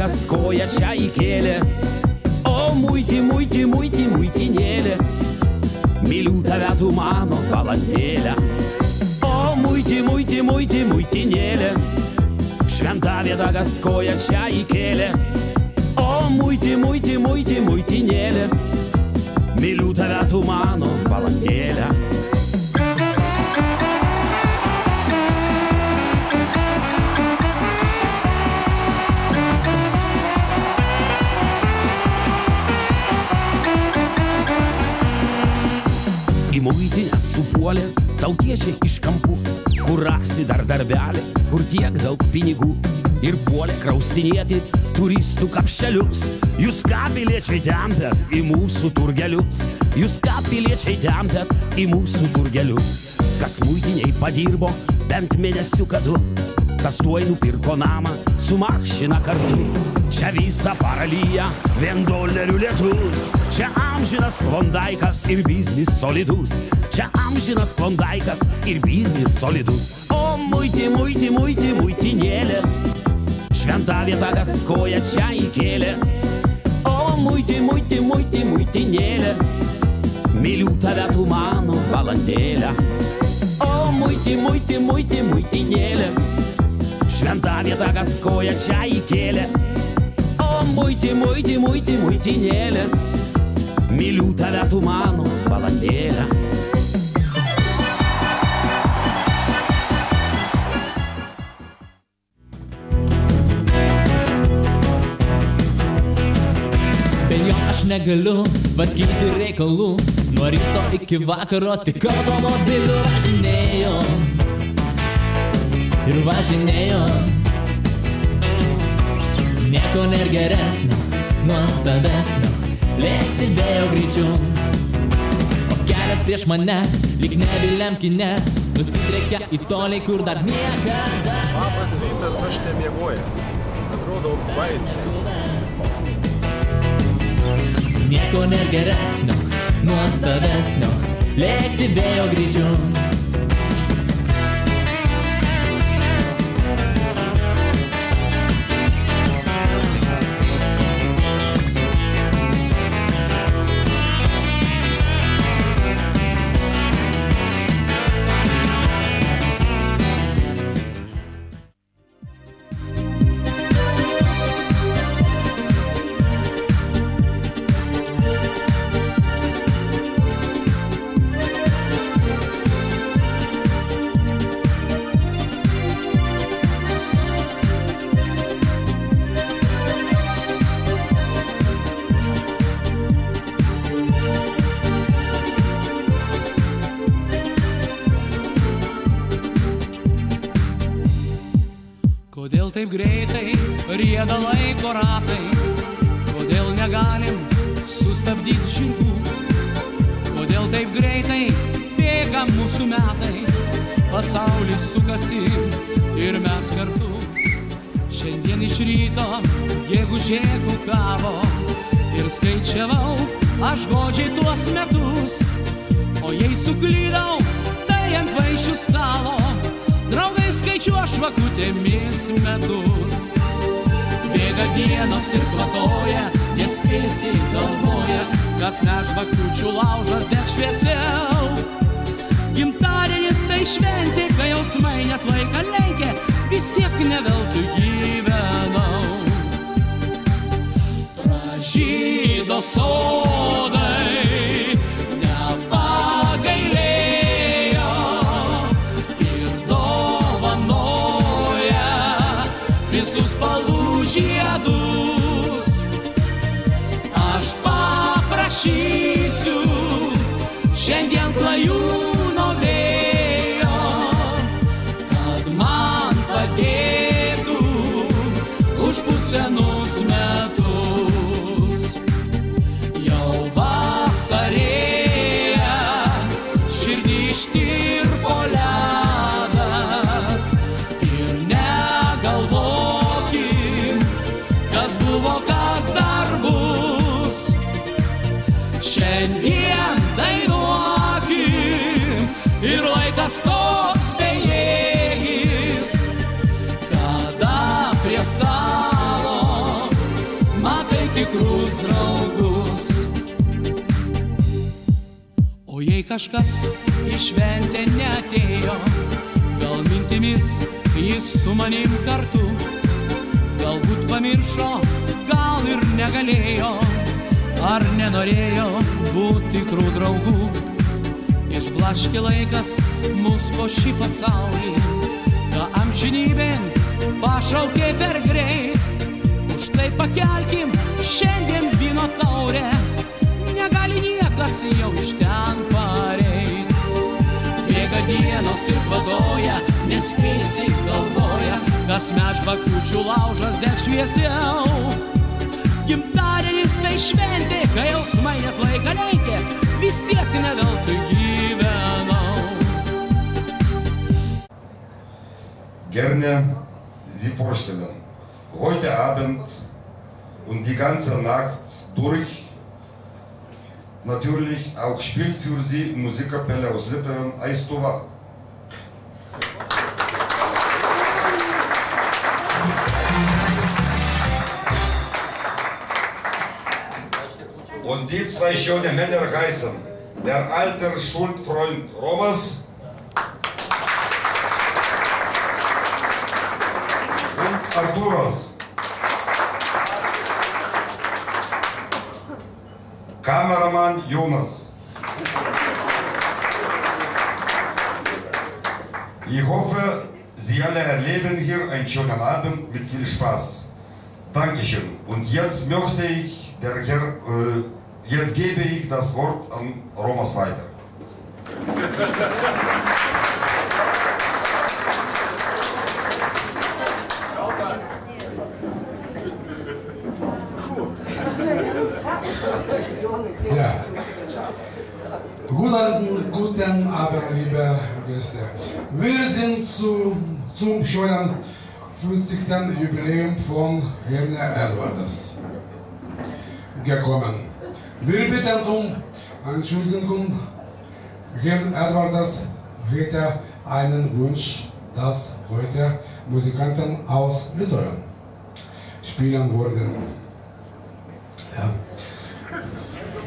kas koja čia įkėlė. O muiti, muiti, muiti, muitinėlė, myliu tave tu mano valandėlę. O muiti, muiti, muiti, muitinėlė, šventa vieta kas koja čia įkėlė. O muiti, muiti, muiti, muitinėlė, myliu tave tu mano valandėlę. Į muitinę supuolė tautiečiai iš kampų, kur rasi dar darbelį, kur tiek daug pinigų. Ir puolė kraustinėti turistų kapšelius. Jūs ką piliečiai tempėt į mūsų turgelius? Jūs ką piliečiai tempėt į mūsų turgelius? Kas muitiniai padirbo bent mėnesiuką du, tas tuoj nupirko namą su mašina kartu. Čia visą parą lyja $1 lietus, čia amžinas klondaikas ir biznis solidus. Čia amžinas klondaikas ir biznis solidus. O muiti, muiti, muiti, muitinėlė, šventa vieta kas koja čia įkėlė. O muiti, muiti, muiti, muitinėlė, myliu tave tu mano valandėlę. O muiti, muiti, muiti, muitinėlė, šventa vieta kas koja čia įkėlė. O muiti, muiti, muiti, muitinėlė, myliu tave tu mano valandėlę. Be jo aš negaliu tvarkyti reikalų, nuo ryto iki vakaro tik automobiliu važinėjo ir važinėjo. Nieko nėr geresnio, nuostabesnio, lėkti vėjo greičiu. O kelias prieš mane, lyg nebyliam kine, nusidriekia į tolį, kur dar niekada. Labas rytas, aš nemiegojęs. Atrodo baisiai. Nieko nėr geresnio, nuostabesnio, lėkti vėjo greičiu. Kodėl taip greitai rieda laiko ratai, kodėl negalim sustabdyti žirgų, kodėl taip greitai bėga mūsų metai, pasaulis sukasi ir mes kartu. Šiandien iš ryto gegužė kukavo ir skaičiavau aš godžiai tuos metus, o jei suklydau, tai ant vaišių stalo draugai skaičiuoja žvakutėmis metus. Bėga dienos ir kvatoja, nespėsi galvoja, kasmet žvakučių laužas deg šviesiau. Gimtadienis tai šventė, kai jausmai net laiką lenkia, vis tiek ne veltui gyvenau. Pražydo sodai, žiedus. Aš paprašysiu šiandien klajūno vėjo, kad man padėtų už pusenus metus. Jau vasarėja, širdį ištirpo ledas ir negalvokim, kas buvo, kas dar bus. Šiandien dainuokim ir laikas toks bejėgis, kada prie stalo kažkas į šventę neatėjo, gal mintimis jis su manim kartu, galbūt pamiršo, gal ir negalėjo, ar nenorėjo būti tikrų draugų. Išblaškė laikas mus po šį pasaulį, ką amžinybėn pašaukė per greit. Už tai pakelkim šiandien vyno taurę, negali niekas jau iš ten pareit. Bėga dienos ir vadoja, nespėsi galvoja, kasmet žvakučių laužas deg šviesiau. Gimtadienis tai šventė, kai jausmai net laiką lenkė, vis tiek ne veltui gyvenau. Gerne Sie vorstellen, heute Abend und die ganze Nacht durch natürlich auch spielt für Sie Musikkapelle aus Litauen Aistuva. Und die zwei schönen Männer heißen der alte Schulfreund Romas und Arturas. Kameramann Jonas. Ich hoffe, Sie alle erleben hier einen schönen Abend mit viel Spaß. Dankeschön. Und jetzt möchte ich, jetzt gebe ich das Wort an Romas weiter. Ja. Guten Abend, liebe Gäste. Wir sind zum schönen 50. Jubiläum von Herrn Edwards gekommen. Wir bitten Entschuldigung. Herr Edwards hätte einen Wunsch, dass heute Musikanten aus Litauen spielen würden. Ja.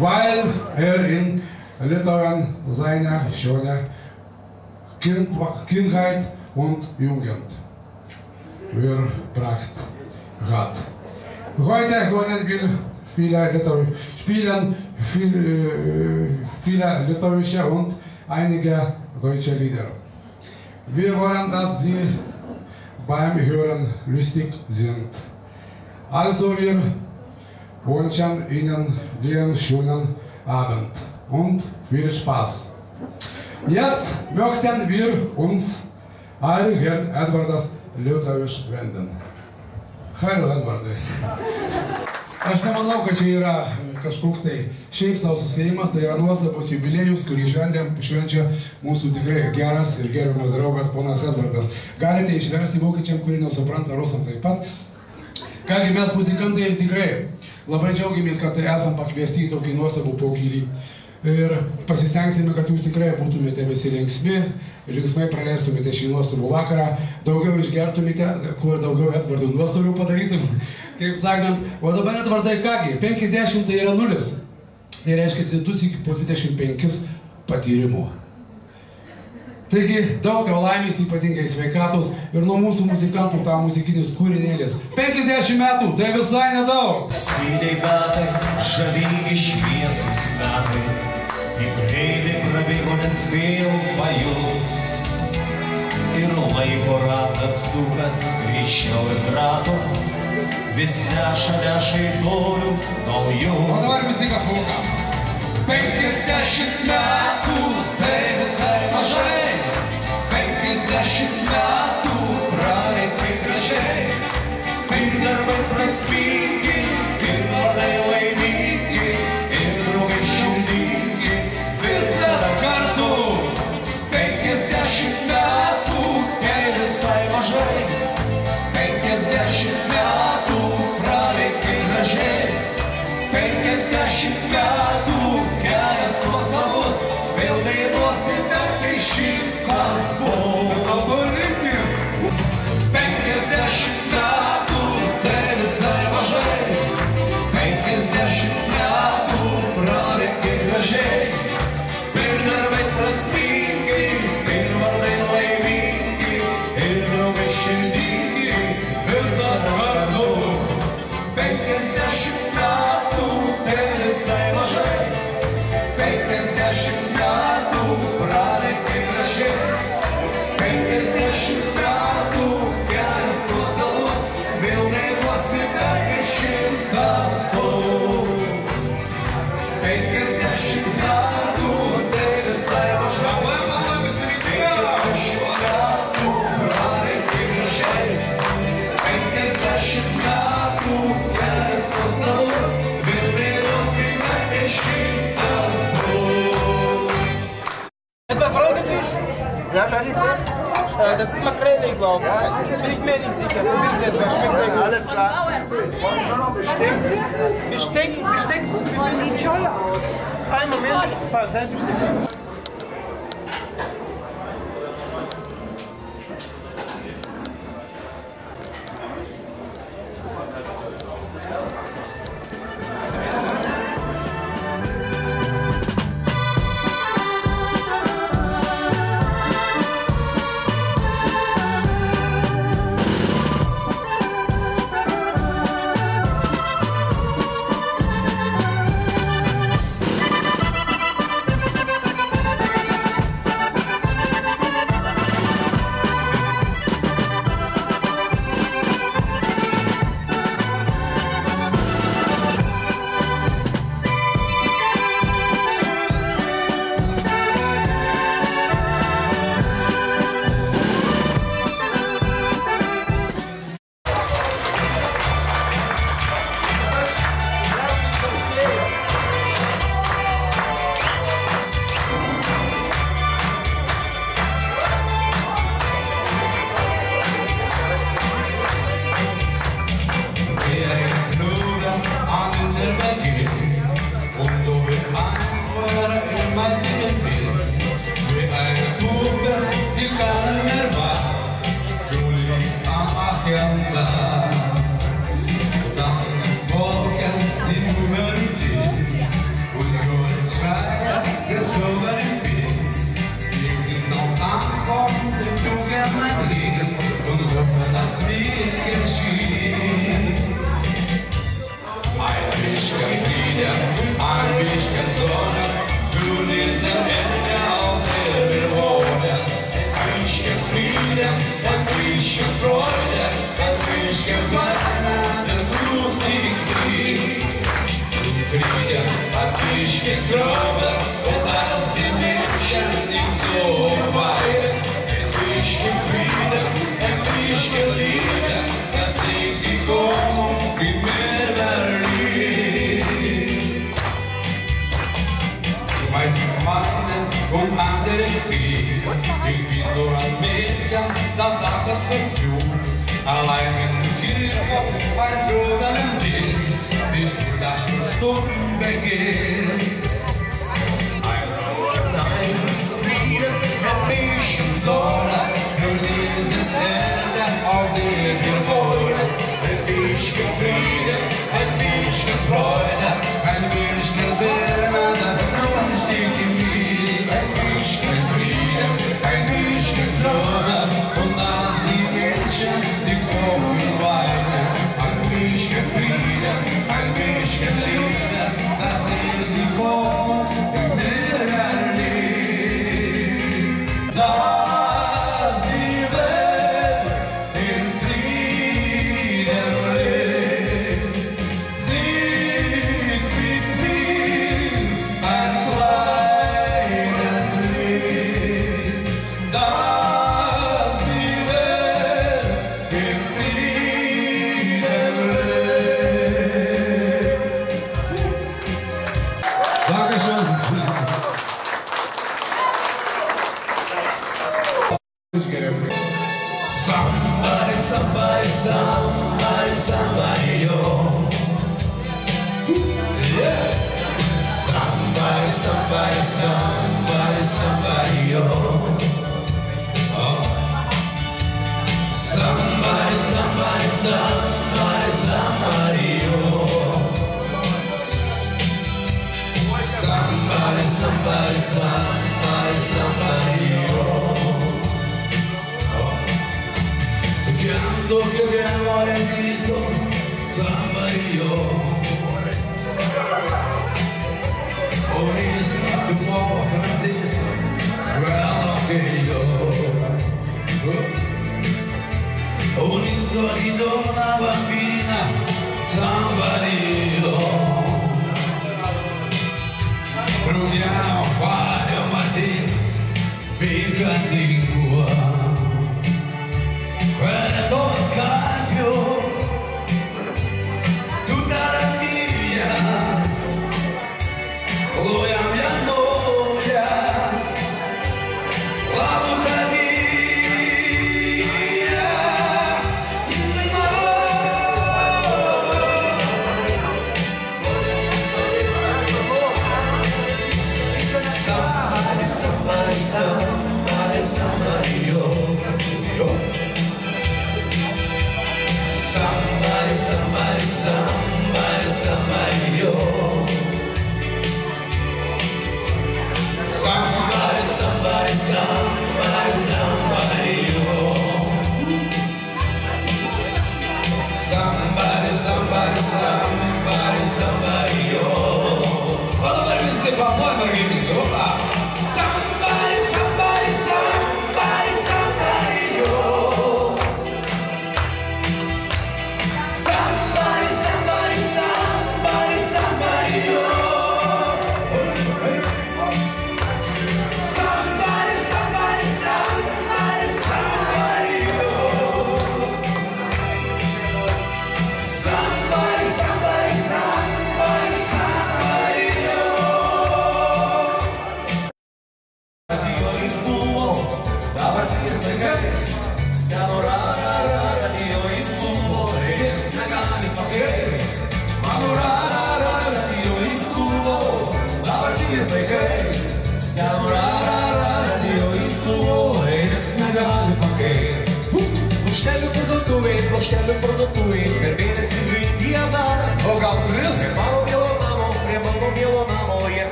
Weil in Litauen seine schöne Kindheit und Jugend verbracht hat. Heute wollen wir spielen viele litauische und einige deutsche Lieder. Wir wollen, dass Sie beim Hören lustig sind. Also wir wünschen Ihnen einen schönen Abend und viel Spaß. Jetzt möchten wir uns an Herrn Edwardas Lietuvisch wenden. Herr Edvardai. Aš nemanau, kad čia yra kažkoks tai šiaip savo susiėjimas, tai yra nuostabus jubiliejus, kurį švenčia mūsų tikrai geras ir gerbiamas draugas ponas Edvardas. Galite išversti vokiečiam, kurie nesupranta rusam taip pat. Kągi mes muzikantai tikrai labai džiaugiamės, kad esam pakviesti į tokį nuostabų pokylį. Ir pasistengsime, kad jūs tikrai būtumėte visi linksmai praleistumėte šį nuostabų vakarą, daugiau išgertumėte, kuo daugiau Edvardų nuostabių padarytum, kaip sakant. O dabar Edvardai kągi, 50 tai yra 0. Tai reiškia 2 po 25 patyrimų. Taigi daug tau laimės, ypatingai sveikatos ir nuo mūsų muzikantų tą muzikinis kūrinėlis. 50 metų, tai visai nedaug. Skyriai metai, žavingi šviesus metai, kaip greitai prabėgo nespėjau pajus. Ir laiko ratas sukas, greičiau ir kratos, vis neša į tolius naujus. O dabar visi kas moka. 50 metų, tai visai mažai. 50 metų praeitį gražiai, ir darbai prasmingi, ir vardai laimingi, ir draugai šiaudingi, visada kartu. 50 metų, tai visai mažai. 50 metų praeitį gražiai, 50 metų kelias tuos savus, vėl dainuosime tai šį kas buvo. 50 metų, tai visai mažai. 50 metų praveikė gražiai, ir dar Ja, das ist Makrele, ich glaube. Bin ich mir nicht sicher. Probieren Sie es mal, schmeckt sehr gut. Alles klar. Besteck. Sieht toll aus. Einen Moment. Rugiamo fare un mattino, fica si può. Questo scambio, tutta la mia, lui a mia noia, la butta via.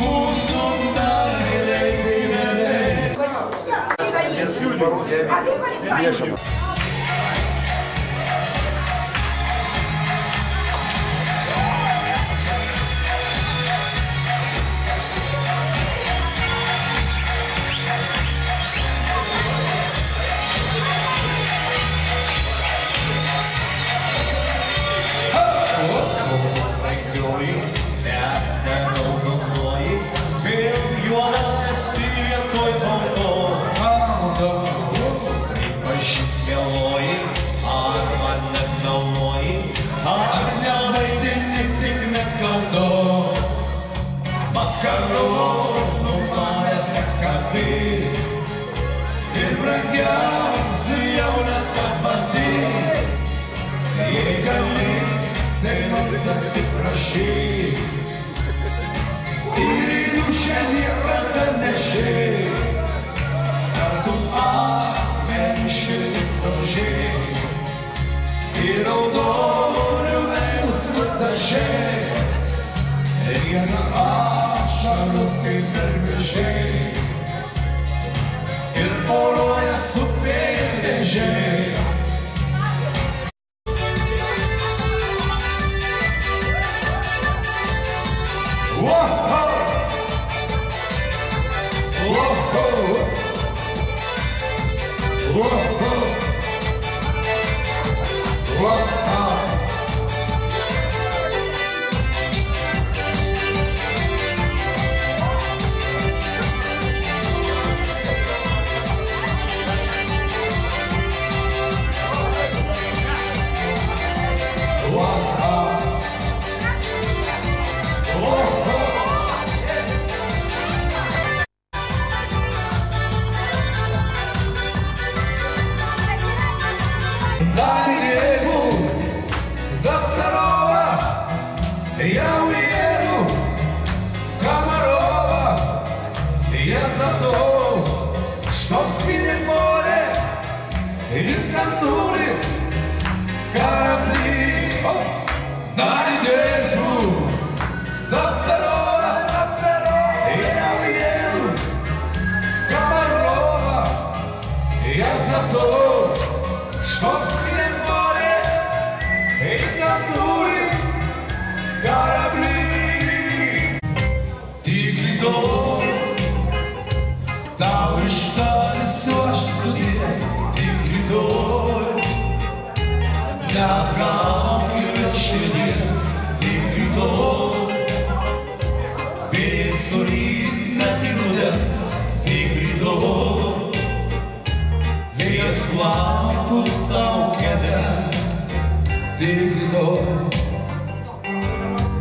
Mūsu по-русски. Вешано.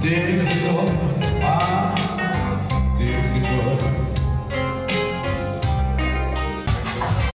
Dig